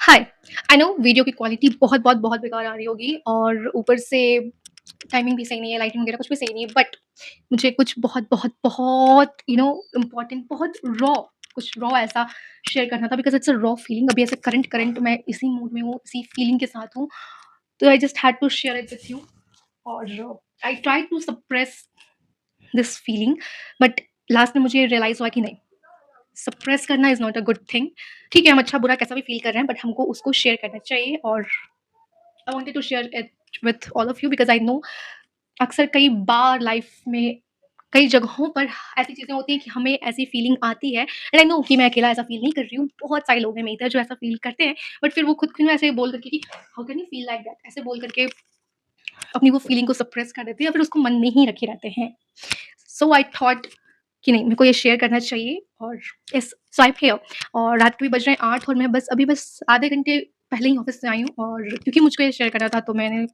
Hi. I know video की quality बहुत बहुत बहुत बेकार आ रही होगी और ऊपर से टाइमिंग भी सही नहीं है, लाइटिंग वगैरह कुछ भी सही नहीं है, बट मुझे कुछ बहुत बहुत बहुत इम्पोर्टेंट, बहुत रॉ, कुछ रॉ ऐसा शेयर करना था because it's a raw feeling. अभी ऐसे करंट करंट मैं इसी मूड में हूँ, इसी फीलिंग के साथ हूँ, तो I just had to share it with you. और I try to suppress this feeling, but last में मुझे रियलाइज हुआ कि नहीं, सप्रेस करना is not a good thing. ठीक है, हम अच्छा बुरा कैसा भी फील कर रहे हैं, बट हमको उसको शेयर करना चाहिए। और I wanted to share it with all of you because I know अक्सर कई बार लाइफ में कई जगहों पर ऐसी चीज़ें होती हैं कि हमें ऐसी फीलिंग आती है, एंड आई नो कि मैं अकेला ऐसा फील नहीं कर रही हूँ, बहुत सारे लोग हैं मेरी तरह जो ऐसा फील करते हैं, बट फिर वो खुद खुद में ऐसे बोल करके कि how can you feel like that, ऐसे बोल करके अपनी वो फीलिंग को सप्रेस कर देते हैं या फिर उसको मन में ही रखे रहते हैं। सो आई थॉट कि नहीं, मेरे को ये शेयर करना चाहिए। और इस स्वाइप है, और रात के भी बज रहे हैं 8 और मैं बस आधे घंटे पहले ही ऑफिस से आई हूँ, और क्योंकि मुझको ये शेयर करना था तो मैंने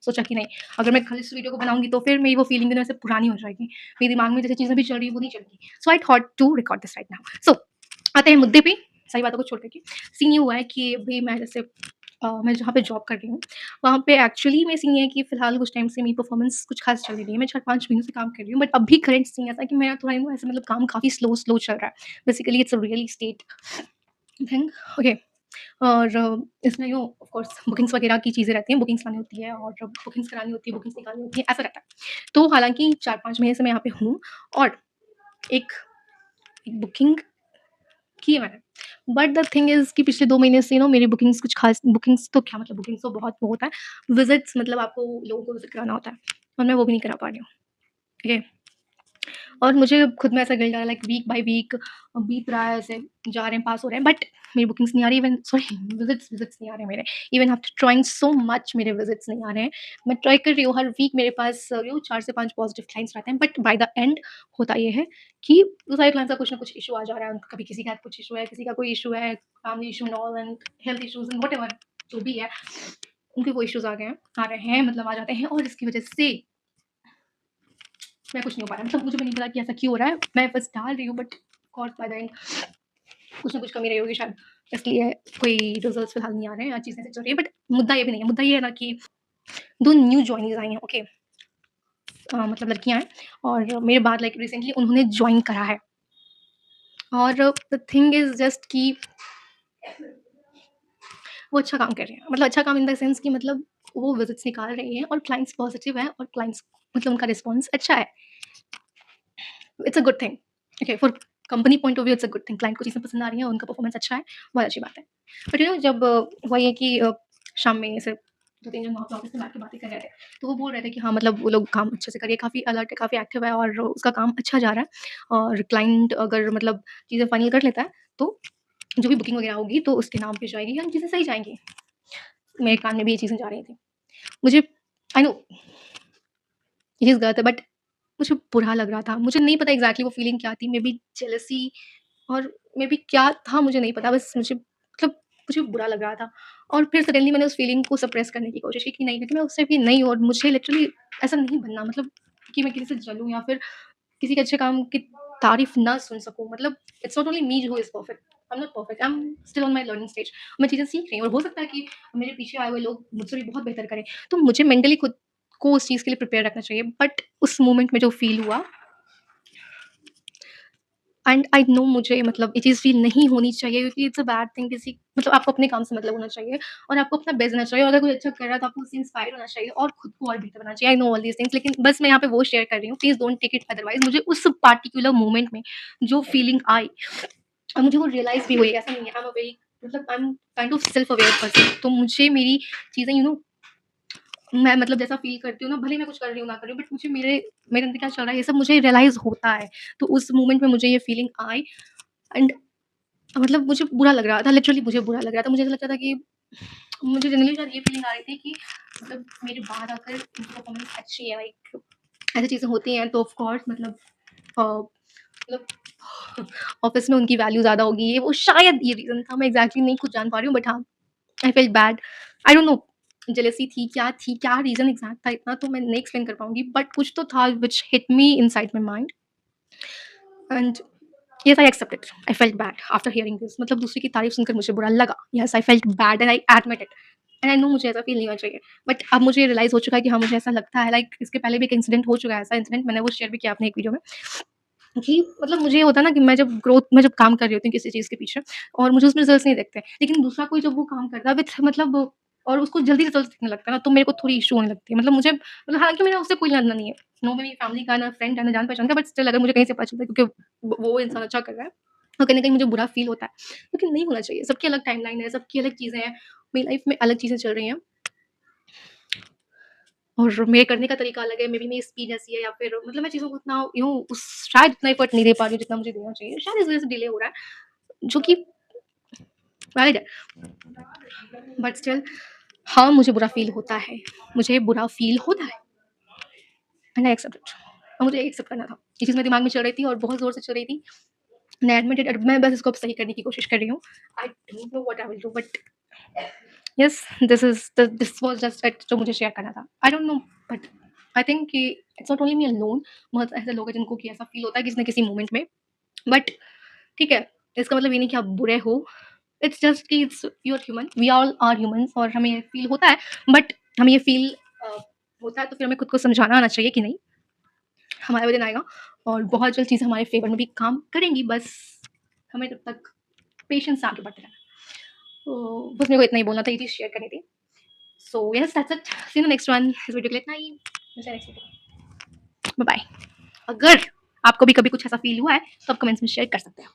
सोचा कि नहीं, अगर मैं कल इस वीडियो को बनाऊंगी तो फिर मेरी वो फीलिंग वैसे पुरानी हो जाएगी, मेरे दिमाग में जैसे चीज़ें भी चल रही है वो नहीं चलेगी। So I thought to record this right now. So आते हैं मुद्दे पे, सही बातों को छोड़ करके। सीन ये हुआ है कि अभी मैं जैसे मैं जहाँ पे जॉब कर रही हूँ, वहाँ पे एक्चुअली में सीन ये है कि फ़िलहाल कुछ टाइम से मेरी परफ़ॉर्मेंस कुछ ख़ास चल नहीं रही है। मैं 4-5 महीनों से काम कर रही हूँ, बट अभी करंट सीन ऐसा है कि मेरा थोड़ा ऐसा मतलब काम काफ़ी स्लो चल रहा है। Basically it's a really state thing. Okay. और इसमें ऑफ कोर्स बुकिंग्स वगैरह की चीज़ें रहती हैं, बुकिंग्स लानी होती है और बुकिंग्स करानी होती है, बुकिंग्स निकालनी होती है, ऐसा रहता है। तो हालाँकि 4-5 महीने से मैं यहाँ पे हूँ, और एक एक बुकिंग की है मैंने। बट द थिंग इज़ कि पिछले 2 महीने से मेरी बुकिंग्स कुछ ख़ास, बुकिंग्स तो क्या मतलब, बुकिंग्स तो बहुत वो होता है, विज़िट्स मतलब आपको लोगों को विज़िट कराना होता है, और मैं वो भी नहीं करा पा रही हूँ। ठीक है? और मुझे खुद में ऐसा गिल्ट आ रहा है, लाइक वीक बाय वीक बीत रहा है, ऐसे जा रहे हैं, पास हो रहे हैं, बट मेरी बुकिंग्स नहीं आ रही, इवन सॉरी विज़िट्स नहीं आ रहे हैं मेरे। Even after trying so much मेरे विज़िट्स नहीं आ रहे हैं। मैं ट्राई कर रही हूँ, हर वीक मेरे पास 4 से 5 पॉज़िटिव क्लाइंट्स रहते हैं, बट बाय द एंड होता ये है कि वो सारे क्लाइंट्स का कुछ ना कुछ इश्यू आ जा रहा है। उनका कभी किसी का कुछ इश्यू है, किसी का कोई इश्यू है, family issue and all, and health issues and whatever जो भी है, उनके वो इश्यूज़ आ रहे हैं, मतलब आ जाते हैं, और इसकी वज़ह से मैं कुछ नहीं हो पा रहा है। मतलब मुझे भी नहीं पता कि ऐसा क्यों हो रहा है। मैं बस डाल रही हूँ, but God by the end कुछ ना कुछ कमी रही होगी शायद, इसलिए कोई रिजल्ट्स फिलहाल नहीं आ रहे हैं या चीज़ें ऐसे चल रही है। बट मुद्दा ये भी नहीं है, मुद्दा ये है ना कि 2 न्यू जॉइनीज़ आई हैं, ओके? मतलब लड़कियाँ हैं, और मेरे बाद लाइक रिसेंटली उन्होंने जॉइन करा है, और द थिंग इज़ जस्ट कि वो अच्छा काम कर रही हैं। मतलब अच्छा काम इन द सेंस कि मतलब वो विज़िट्स निकाल रही हैं और क्लाइंट्स पॉज़िटिव हैं, और क्लाइंट्स मतलब उनका रिस्पॉन्स अच्छा है। It's a good thing. Okay, for company point of view it's a good thing. Client को चीज़ें पसंद आ रही हैं, उनका परफॉर्मेंस अच्छा है, बहुत अच्छी बात है। बट जब हुआ ये कि शाम में ऐसे 2-3 जन वहाँ पे ऑफ़िस में बैठ के बातें कर रहे थे, तो वो बोल रहे थे कि हाँ, मतलब वो लोग काम अच्छे से कर रही है, काफ़ी अलर्ट है, काफ़ी एक्टिव है, और उसका काम अच्छा जा रहा है, और क्लाइंट अगर मतलब चीज़ें फाइनल कर लेता है, तो जो भी बुकिंग वगैरह होगी तो उसके नाम पे जाएगी, या चीज़ें सही जाएँगी। मेरे कान में भी ये चीज़ें जा रही थी। मुझे आई नो ये चीज़ गलत है, बट मुझे बुरा लग रहा था। मुझे नहीं पता एग्ज़ैक्टली वो फीलिंग क्या थी, मेबी जेलसी, और मेबी क्या था मुझे नहीं पता, बस मुझे मतलब मुझे बुरा लग रहा था। और फिर सडनली मैंने उस फीलिंग को सप्रेस करने की कोशिश की कि नहीं, लेकिन मैं उससे भी नहीं हूँ, और मुझे लिटरली ऐसा नहीं बनना, मतलब कि मैं किसी से जलूँ या फिर किसी के अच्छे काम की तारीफ़ ना सुन सकूँ। मतलब it's not only me who is perfect, I am not perfect, I am still on my learning stage. मैं चीज़ें सीख रही हूँ, और हो सकता है कि मेरे पीछे आए हुए लोग मुझसे भी बहुत बेहतर करें। तो मुझे मेंटली खुद को उस चीज़ के लिए प्रिपेयर रखना चाहिए, बट उस मोमेंट में जो फ़ील हुआ, एंड आई नो मुझे मतलब ये चीज़ फ़ील नहीं होनी चाहिए, क्योंकि इट्स अ बैड थिंग। किसी मतलब आपको अपने काम से मतलब होना चाहिए, और आपको अपना बेस्ट देना चाहिए, और अगर कोई अच्छा कर रहा है तो आपको उससे इंस्पायर होना चाहिए और खुद को और बेहतर बनाना चाहिए। I know all these things, लेकिन बस मैं यहाँ पे वो शेयर कर रही हूँ, please don't take it otherwise. मुझे उस पार्टिकुलर मोमेंट में जो फीलिंग आई, और मुझे वो रियलाइज़ भी हुई, ऐसा नहीं है, आई एम अ वेरी मतलब I am kind of self aware person, तो मुझे मेरी चीज़ें मैं मतलब जैसा फ़ील करती हूँ ना, भले ही मैं कुछ कर रही हूँ, ना कर रही हूँ, बट मुझे मेरे मेरे अंदर क्या चल रहा है, ये सब मुझे रियलाइज़ होता है। तो उस मोमेंट में मुझे ये फीलिंग आई, एंड मतलब मुझे बुरा लग रहा था, लिटरली मुझे बुरा लग रहा था। मुझे ऐसा लगता था कि मुझे जनरली शायद ये फीलिंग आ रही थी कि मतलब मेरे बाद आकर उनकी परफ़ॉर्मेंस अच्छी है, लाइक ऐसी चीज़ें होती हैं तो ऑफ़ कोर्स मतलब मतलब ऑफ़िस में उनकी वैल्यू ज़्यादा होगी, ये वो शायद ये रीज़न था। मैं एग्ज़ैक्टली नहीं खुद जान पा रही हूँ, बट हाँ, आई felt bad. I don't no jealousy थी, क्या रीज़न एग्ज़ैक्ट था, इतना तो मैं नहीं एक्सप्लेन कर पाऊँगी, बट कुछ तो था which hit me inside my mind, and yes I accept it. I felt bad after hearing this, मतलब दूसरे की तारीफ़ सुनकर मुझे बुरा लगा। Yes I felt bad and I admit it and I know मुझे ऐसा फ़ील नहीं होना चाहिए। बट अब मुझे रियलाइज़ हो चुका है कि हाँ, मुझे ऐसा लगता है। लाइक इसके पहले भी एक इंसिडेंट हो चुका है, ऐसा इंसिडेंट मैंने वो शेयर भी किया अपने एक वीडियो में कि मतलब मुझे ये होता है ना कि मैं जब काम कर रही होती हूँ किसी चीज़ के पीछे और मुझे उसमें रिज़ल्ट्स नहीं दिखते, लेकिन दूसरा कोई जब वो काम करता है विथ मतलब और उसको जल्दी रिज़ल्ट्स दिखने लगता है ना, तो मेरे को थोड़ी इश्यू होने लगती है। मतलब मुझे मतलब हालाँकि मेरा उससे कोई लेना-देना नहीं है। नो मेरी फैमिली का, ना फ्रेंड है, ना जान-पहचान का, बट स्टिल अगर मुझे कहीं से पता चलता है क्योंकि वो इंसान अच्छा कर रहा है, तो कहीं न कहीं मुझे बुरा फ़ील होता है। लेकिन नहीं होना चाहिए, सबकी अलग टाइमलाइन है, सबकी अलग चीज़ें हैं, मेरी लाइफ़ में अलग चीज़ें चल रही हैं और मेरे करने का तरीका अलग है, मेबी मेरी स्पीड ऐसी है या फिर मतलब मैं चीज़ों को उतना उस शायद उतना एफर्ट नहीं दे पा रही हूँ जितना मुझे देना चाहिए। शायद इस वज़ह से डिले हो रहा है, जो कि वैलिड है, बट स्टिल हाँ, मुझे बुरा फ़ील होता है। मुझे बुरा फ़ील होता है एंड आई एक्सेप्ट इट और मुझे एक्सेप्ट करना था। ये चीज़ मेरे दिमाग में चल रही थी और बहुत ज़ोर से चल रही थी। एंड आई एडमिट इट, मैं बस इसको अब सही करने की कोशिश कर रही हूँ। I don't know what I will do, but yes, this was just it जो मुझे शेयर करना था। I don't know, but I think कि it's not only me alone, बहुत ऐसे लोग हैं जिनको कि ऐसा फ़ील होता है किसी न किसी मोमेंट में। बट ठीक है, इसका मतलब ये नहीं कि आप बुरे हो। इट्स जस्ट कि it's you are human, we all are humans और हमें ये फ़ील होता है, बट हमें ये फ़ील होता है तो फिर हमें खुद को समझाना आना चाहिए कि नहीं, हमारा वो दिन आएगा और बहुत जल्द चीज़ें हमारे फ़ेवर में भी काम करेंगी, बस हमें तब तक पेशेंस से आगे बढ़ते रहना है। तो बस मेरे को इतना ही बोलना था, ये चीज़ शेयर करनी थी। So yes that's it, see you in the next one. इस वीडियो के लिए इतना ही, मिलते हैं नेक्स्ट वीडियो में। Bye bye. अगर आपको भी कभी कुछ ऐसा फ़ील हुआ है तो आप कमेंट्स में शेयर कर सकते हैं।